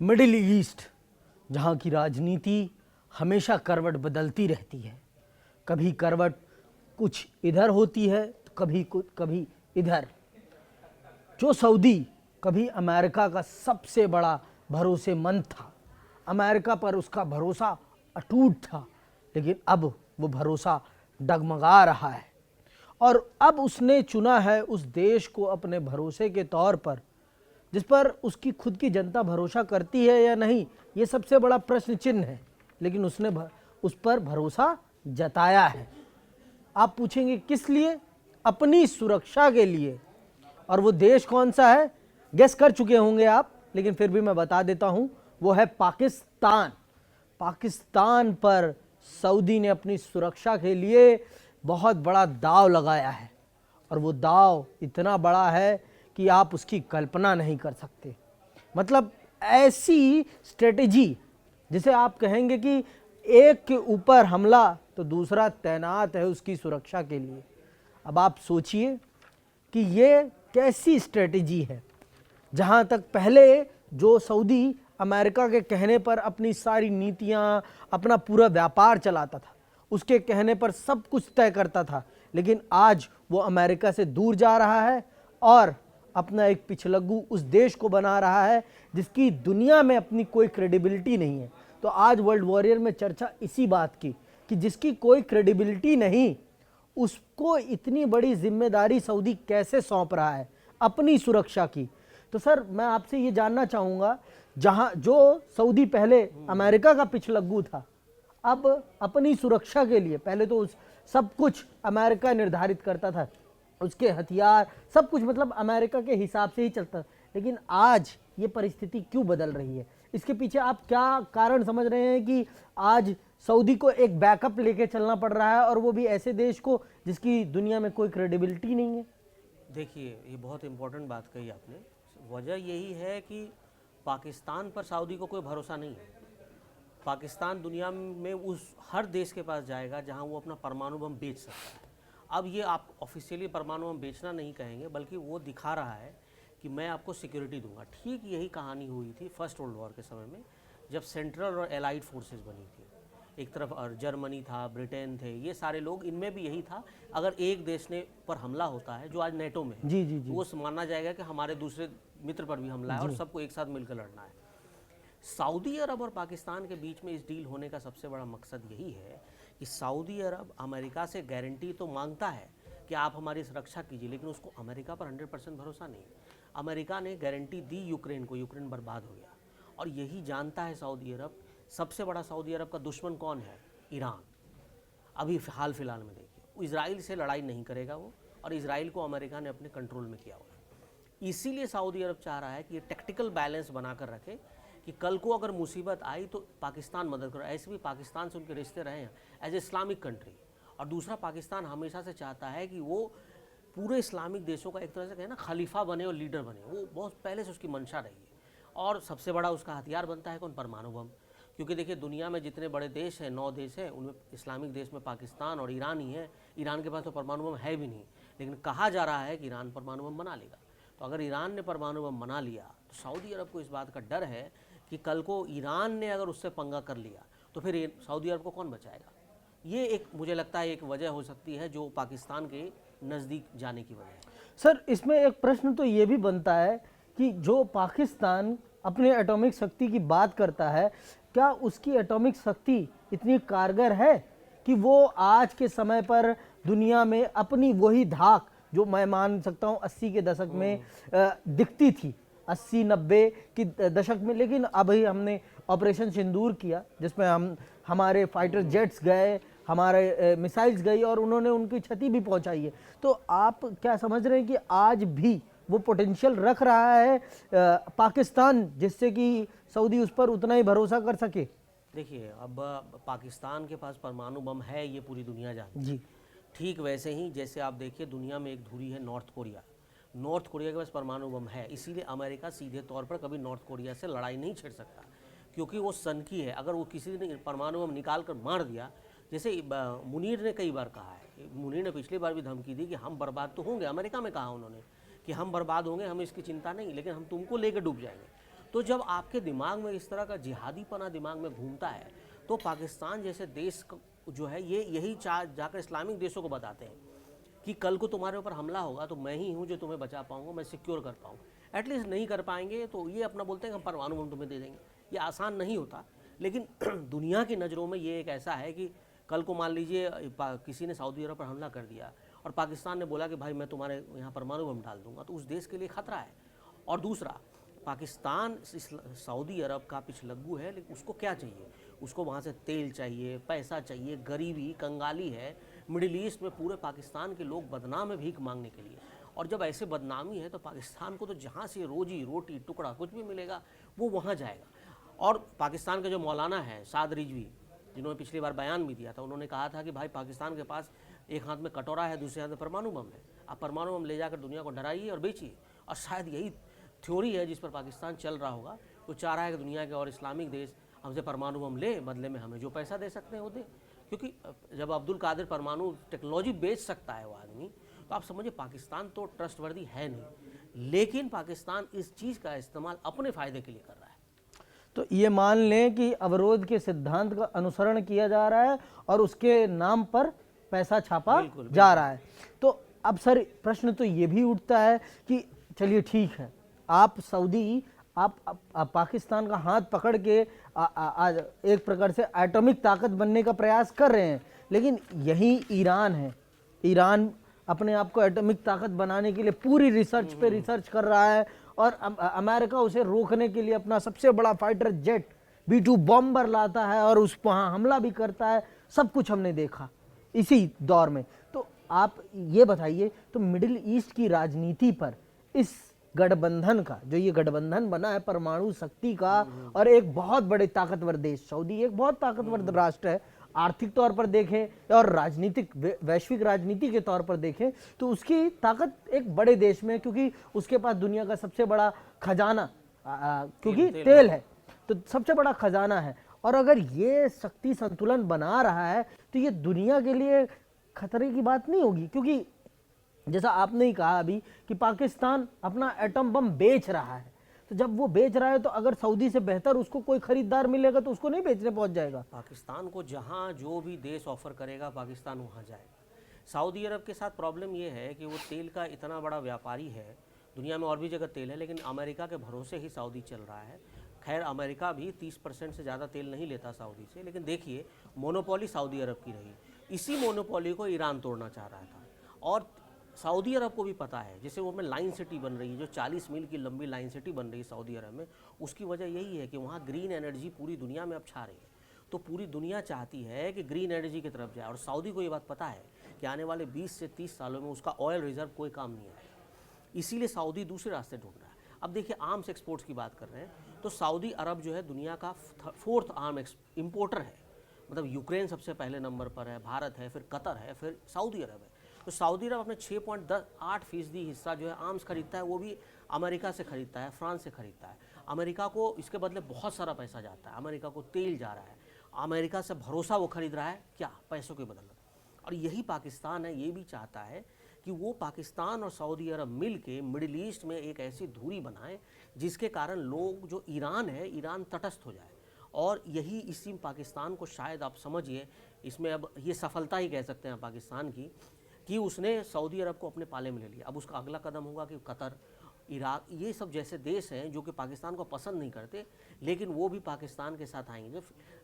Middle east, जहाँ की राजनीति हमेशा करवट बदलती रहती है। कभी करवट कुछ इधर होती है तो कभी इधर। जो सऊदी कभी अमेरिका का सबसे बड़ा भरोसेमंद था, अमेरिका पर उसका भरोसा अटूट था, लेकिन अब वो भरोसा डगमगा रहा है और अब उसने चुना है उस देश को अपने भरोसे के तौर पर, जिस पर उसकी खुद की जनता भरोसा करती है या नहीं, ये सबसे बड़ा प्रश्न चिन्ह है, लेकिन उसने उस पर भरोसा जताया है। आप पूछेंगे किस लिए? अपनी सुरक्षा के लिए। और वो देश कौन सा है? गेस कर चुके होंगे आप, लेकिन फिर भी मैं बता देता हूं, वो है पाकिस्तान। पाकिस्तान पर सऊदी ने अपनी सुरक्षा के लिए बहुत बड़ा दांव लगाया है और वो दांव इतना बड़ा है कि आप उसकी कल्पना नहीं कर सकते। मतलब ऐसी स्ट्रेटेजी जिसे आप कहेंगे कि एक के ऊपर हमला तो दूसरा तैनात है उसकी सुरक्षा के लिए। अब आप सोचिए कि ये कैसी स्ट्रेटेजी है, जहां तक पहले जो सऊदी अमेरिका के कहने पर अपनी सारी नीतियां, अपना पूरा व्यापार चलाता था, उसके कहने पर सब कुछ तय करता था, लेकिन आज वो अमेरिका से दूर जा रहा है और अपना एक पिछलग्गू उस देश को बना रहा है जिसकी दुनिया में अपनी कोई क्रेडिबिलिटी नहीं है। तो आज वर्ल्ड वॉरियर में चर्चा इसी बात की कि जिसकी कोई क्रेडिबिलिटी नहीं, उसको इतनी बड़ी जिम्मेदारी सऊदी कैसे सौंप रहा है अपनी सुरक्षा की। तो सर, मैं आपसे ये जानना चाहूँगा, जहाँ जो सऊदी पहले अमेरिका का पिछलग्गू था, अब अपनी सुरक्षा के लिए, पहले तो उस सब कुछ अमेरिका निर्धारित करता था, उसके हथियार सब कुछ मतलब अमेरिका के हिसाब से ही चलता, लेकिन आज ये परिस्थिति क्यों बदल रही है? इसके पीछे आप क्या कारण समझ रहे हैं कि आज सऊदी को एक बैकअप लेके चलना पड़ रहा है, और वो भी ऐसे देश को जिसकी दुनिया में कोई क्रेडिबिलिटी नहीं है? देखिए, ये बहुत इम्पोर्टेंट बात कही आपने। वजह यही है कि पाकिस्तान पर सऊदी को कोई भरोसा नहीं है। पाकिस्तान दुनिया में उस हर देश के पास जाएगा जहां वो अपना परमाणु बम बेच सकता है। अब ये आप ऑफिशियली परमाणु बम बेचना नहीं कहेंगे, बल्कि वो दिखा रहा है कि मैं आपको सिक्योरिटी दूंगा। ठीक यही कहानी हुई थी फर्स्ट वर्ल्ड वॉर के समय में, जब सेंट्रल और एलाइड फोर्सेस बनी थी। एक तरफ जर्मनी था, ब्रिटेन थे, ये सारे लोग, इनमें भी यही था, अगर एक देश ने पर हमला होता है जो आज नेटो में है, जी जी जी। वो माना जाएगा कि हमारे दूसरे मित्र पर भी हमला है और सबको एक साथ मिलकर लड़ना है। सऊदी अरब और पाकिस्तान के बीच में इस डील होने का सबसे बड़ा मकसद यही है कि सऊदी अरब अमेरिका से गारंटी तो मांगता है कि आप हमारी सुरक्षा कीजिए, लेकिन उसको अमेरिका पर 100% भरोसा नहीं। अमेरिका ने गारंटी दी यूक्रेन को, यूक्रेन बर्बाद हो गया, और यही जानता है सऊदी अरब। सबसे बड़ा सऊदी अरब का दुश्मन कौन है? ईरान। अभी हाल फिलहाल में देखिए, इजराइल से लड़ाई नहीं करेगा वो, और इजराइल को अमेरिका ने अपने कंट्रोल में किया हुआ है। इसीलिए सऊदी अरब चाह रहा है कि ये टेक्टिकल बैलेंस बनाकर रखे कि कल को अगर मुसीबत आई तो पाकिस्तान मदद करो। ऐसे भी पाकिस्तान से उनके रिश्ते रहे हैं एज ए इस्लामिक कंट्री। और दूसरा, पाकिस्तान हमेशा से चाहता है कि वो पूरे इस्लामिक देशों का एक तरह से कहें ना खलीफा बने और लीडर बने। वो बहुत पहले से उसकी मंशा रही है। और सबसे बड़ा उसका हथियार बनता है कौन? परमाणु बम। क्योंकि देखिए, दुनिया में जितने बड़े देश हैं, 9 देश हैं, उनमें इस्लामिक देश में पाकिस्तान और ईरान ही है। ईरान के पास तो परमाणु बम है भी नहीं, लेकिन कहा जा रहा है कि ईरान परमाणु बम बना लेगा। तो अगर ईरान ने परमाणु बम बना लिया तो सऊदी अरब को इस बात का डर है कि कल को ईरान ने अगर उससे पंगा कर लिया तो फिर सऊदी अरब को कौन बचाएगा। ये एक, मुझे लगता है, एक वजह हो सकती है जो पाकिस्तान के नज़दीक जाने की वजह है। सर, इसमें एक प्रश्न तो ये भी बनता है कि जो पाकिस्तान अपने एटॉमिक शक्ति की बात करता है, क्या उसकी एटॉमिक शक्ति इतनी कारगर है कि वो आज के समय पर दुनिया में अपनी वही धाक, जो मैं मान सकता हूँ 80 के दशक में दिखती थी, 80-90 की दशक में, लेकिन अभी हमने ऑपरेशन सिंदूर किया जिसमें हमारे फाइटर जेट्स गए, हमारे मिसाइल्स गई और उन्होंने उनकी क्षति भी पहुंचाई है। तो आप क्या समझ रहे हैं कि आज भी वो पोटेंशियल रख रहा है पाकिस्तान, जिससे कि सऊदी उस पर उतना ही भरोसा कर सके? देखिए, अब पाकिस्तान के पास परमाणु बम है, ये पूरी दुनिया जानती है जी। ठीक वैसे ही जैसे आप देखिए, दुनिया में एक धुरी है नॉर्थ कोरिया। नॉर्थ कोरिया के पास परमाणु बम है, इसीलिए अमेरिका सीधे तौर पर कभी नॉर्थ कोरिया से लड़ाई नहीं छेड़ सकता, क्योंकि वो सनकी है। अगर वो किसी ने परमाणु बम निकाल कर मार दिया, जैसे मुनीर ने कई बार कहा है, मुनीर ने पिछली बार भी धमकी दी कि हम बर्बाद तो होंगे। अमेरिका में कहा उन्होंने कि हम बर्बाद होंगे, हमें इसकी चिंता नहीं, लेकिन हम तुमको लेकर डूब जाएंगे। तो जब आपके दिमाग में इस तरह का जिहादीपना दिमाग में घूमता है तो पाकिस्तान जैसे देश जो है ये यही जाकर इस्लामिक देशों को बताते हैं कि कल को तुम्हारे ऊपर हमला होगा तो मैं ही हूँ जो तुम्हें बचा पाऊंगा, मैं सिक्योर कर पाऊँ। एटलीस्ट नहीं कर पाएंगे तो ये अपना बोलते हैं कि हम परमाणु बम तुम्हें दे देंगे। ये आसान नहीं होता, लेकिन दुनिया की नज़रों में ये एक ऐसा है कि कल को मान लीजिए किसी ने सऊदी अरब पर हमला कर दिया और पाकिस्तान ने बोला कि भाई मैं तुम्हारे यहाँ परमाणु बम डाल दूंगा, तो उस देश के लिए खतरा है। और दूसरा, पाकिस्तान सऊदी अरब का पिछलग्गू है, लेकिन उसको क्या चाहिए? उसको वहाँ से तेल चाहिए, पैसा चाहिए, गरीबी कंगाली है। मिडिल ईस्ट में पूरे पाकिस्तान के लोग बदनाम है भीख मांगने के लिए, और जब ऐसे बदनामी है तो पाकिस्तान को तो जहाँ से रोजी रोटी टुकड़ा कुछ भी मिलेगा वो वहाँ जाएगा। और पाकिस्तान के जो मौलाना है साद रिजवी, जिन्होंने पिछली बार बयान भी दिया था, उन्होंने कहा था कि भाई पाकिस्तान के पास एक हाथ में कटोरा है, दूसरे हाथ में परमाणु बम है, आप परमाणु बम ले जाकर दुनिया को डराइए और बेचिए। और शायद यही थ्योरी है जिस पर पाकिस्तान चल रहा होगा। वो चाह रहा है कि दुनिया के और इस्लामिक देश हमसे परमाणु बम ले, बदले में हमें जो पैसा दे सकते हैं वो दे। क्योंकि जब अब्दुल कादिर परमाणु टेक्नोलॉजी बेच सकता है वो आदमी, तो आप समझिए पाकिस्तान तो ट्रस्टवर्दी है नहीं। लेकिन पाकिस्तान इस चीज़ का इस्तेमाल अपने फ़ायदे के लिए कर रहा है। तो ये मान लें कि अवरोध के सिद्धांत का अनुसरण किया जा रहा है और उसके नाम पर पैसा छापा जा रहा है। तो अब सर प्रश्न तो ये भी उठता है कि चलिए ठीक है, आप सऊदी आप पाकिस्तान का हाथ पकड़ के आज एक प्रकार से एटॉमिक ताकत बनने का प्रयास कर रहे हैं, लेकिन यही ईरान है। ईरान अपने आप को एटॉमिक ताकत बनाने के लिए पूरी रिसर्च पे रिसर्च कर रहा है और अमेरिका उसे रोकने के लिए अपना सबसे बड़ा फाइटर जेट B-2 बॉम्बर लाता है और उस वहाँ हमला भी करता है। सब कुछ हमने देखा इसी दौर में। तो आप ये बताइए, तो मिडिल ईस्ट की राजनीति पर इस गठबंधन का, जो ये गठबंधन बना है परमाणु शक्ति का और एक बहुत बड़े ताकतवर देश सऊदी एक बहुत ताकतवर राष्ट्र है, आर्थिक तौर पर देखें और राजनीतिक वैश्विक राजनीति के तौर पर देखें तो उसकी ताकत एक बड़े देश में, क्योंकि उसके पास दुनिया का सबसे बड़ा खजाना क्योंकि तेल है, तो सबसे बड़ा खजाना है। और अगर ये शक्ति संतुलन बना रहा है तो ये दुनिया के लिए खतरे की बात नहीं होगी, क्योंकि जैसा आपने ही कहा अभी कि पाकिस्तान अपना एटम बम बेच रहा है, तो जब वो बेच रहा है तो अगर सऊदी से बेहतर उसको कोई खरीदार मिलेगा तो उसको नहीं बेचने पहुंच जाएगा। पाकिस्तान को जहां जो भी देश ऑफर करेगा पाकिस्तान वहां जाएगा। सऊदी अरब के साथ प्रॉब्लम ये है कि वो तेल का इतना बड़ा व्यापारी है, दुनिया में और भी जगह तेल है, लेकिन अमेरिका के भरोसे ही सऊदी चल रहा है। खैर अमेरिका भी 30% से ज़्यादा तेल नहीं लेता सऊदी से, लेकिन देखिए मोनोपोली सऊदी अरब की रही। इसी मोनोपोली को ईरान तोड़ना चाह रहा था, और सऊदी अरब को भी पता है, जैसे वो में लाइन सिटी बन रही है, जो 40 मील की लंबी लाइन सिटी बन रही है सऊदी अरब में, उसकी वजह यही है कि वहाँ ग्रीन एनर्जी पूरी दुनिया में अब छा रही है। तो पूरी दुनिया चाहती है कि ग्रीन एनर्जी की तरफ जाए, और सऊदी को ये बात पता है कि आने वाले 20 से 30 सालों में उसका ऑयल रिजर्व कोई काम नहीं आएगा, इसीलिए सऊदी दूसरे रास्ते ढूंढ रहा है। अब देखिए आर्म्स एक्सपोर्ट्स की बात कर रहे हैं, तो सऊदी अरब जो है दुनिया का 4th आर्म इम्पोर्टर है। मतलब यूक्रेन सबसे पहले नंबर पर है, भारत है, फिर कतर है, फिर सऊदी अरब है। तो सऊदी अरब अपने 6.8% हिस्सा जो है आर्म्स खरीदता है, वो भी अमेरिका से खरीदता है, फ्रांस से खरीदता है। अमेरिका को इसके बदले बहुत सारा पैसा जाता है, अमेरिका को तेल जा रहा है, अमेरिका से भरोसा वो खरीद रहा है, क्या पैसों के बदले। और यही पाकिस्तान है, ये भी चाहता है कि वो पाकिस्तान और सऊदी अरब मिल के मिडिल ईस्ट में एक ऐसी धुरी बनाए जिसके कारण लोग जो ईरान है, ईरान तटस्थ हो जाए। और यही इसी पाकिस्तान को शायद आप समझिए, इसमें अब ये सफलता ही कह सकते हैं पाकिस्तान की, कि उसने सऊदी अरब को अपने पाले में ले लिया। अब उसका अगला कदम होगा कि कतर, इराक, ये सब जैसे देश हैं जो कि पाकिस्तान को पसंद नहीं करते, लेकिन वो भी पाकिस्तान के साथ आएंगे।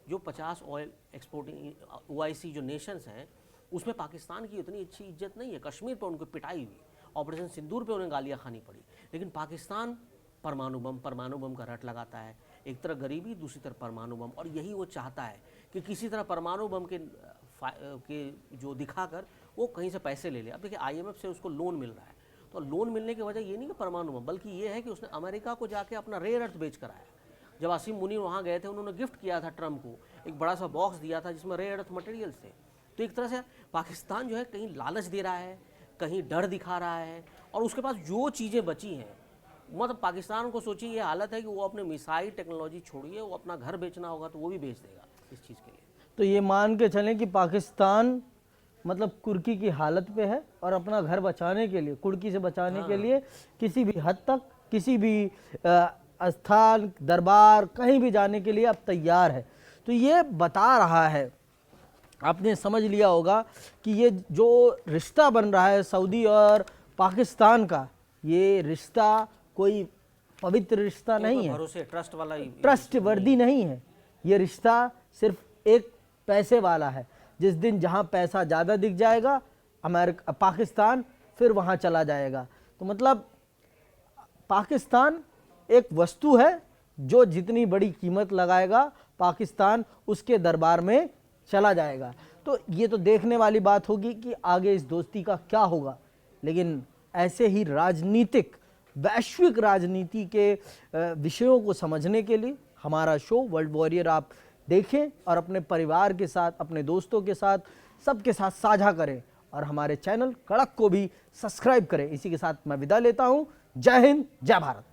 जो 50 ऑयल एक्सपोर्टिंग OIC जो नेशंस हैं, उसमें पाकिस्तान की उतनी अच्छी इज्जत नहीं है। कश्मीर पर उनको पिटाई हुई, ऑपरेशन सिंदूर पे उन्हें गालियाँ खानी पड़ी, लेकिन पाकिस्तान परमाणु बम का रट लगाता है। एक तरफ गरीबी, दूसरी तरफ परमाणु बम, और यही वो चाहता है कि किसी तरह परमाणु बम के जो दिखाकर वो कहीं से पैसे ले ले। अब देखिए IMF से उसको लोन मिल रहा है, तो लोन मिलने की वजह ये नहीं कि परमाणु बम, बल्कि ये है कि उसने अमेरिका को जाके अपना रेयर अर्थ बेच कर आया। जब आसिम मुनीर वहाँ गए थे, उन्होंने गिफ्ट किया था ट्रम्प को, एक बड़ा सा बॉक्स दिया था जिसमें रेयर अर्थ मटेरियल्स थे। तो एक तरह से पाकिस्तान जो है कहीं लालच दे रहा है, कहीं डर दिखा रहा है, और उसके पास जो चीज़ें बची हैं, मतलब पाकिस्तान को सोचिए ये हालत है कि वो अपने मिसाइल टेक्नोलॉजी छोड़िए, वो अपना घर बेचना होगा तो वो भी बेच देगा इस चीज़ के लिए। तो ये मान के चलें कि पाकिस्तान मतलब कुर्की की हालत पे है और अपना घर बचाने के लिए, कुर्की से बचाने के लिए किसी भी हद तक, किसी भी स्थान दरबार कहीं भी जाने के लिए अब तैयार है। तो ये बता रहा है, आपने समझ लिया होगा कि ये जो रिश्ता बन रहा है सऊदी और पाकिस्तान का, ये रिश्ता कोई पवित्र रिश्ता नहीं है, भरोसे ट्रस्ट वाला ही ट्रस्ट वर्दी नहीं है। ये रिश्ता सिर्फ एक पैसे वाला है। जिस दिन जहाँ पैसा ज़्यादा दिख जाएगा अमेरिका पाकिस्तान फिर वहाँ चला जाएगा। तो मतलब पाकिस्तान एक वस्तु है, जो जितनी बड़ी कीमत लगाएगा पाकिस्तान उसके दरबार में चला जाएगा। तो ये तो देखने वाली बात होगी कि आगे इस दोस्ती का क्या होगा। लेकिन ऐसे ही राजनीतिक वैश्विक राजनीति के विषयों को समझने के लिए हमारा शो वर्ल्ड वॉरियर आप देखें और अपने परिवार के साथ, अपने दोस्तों के साथ, सबके साथ साझा करें और हमारे चैनल कड़क को भी सब्सक्राइब करें। इसी के साथ मैं विदा लेता हूं। जय हिंद, जय भारत।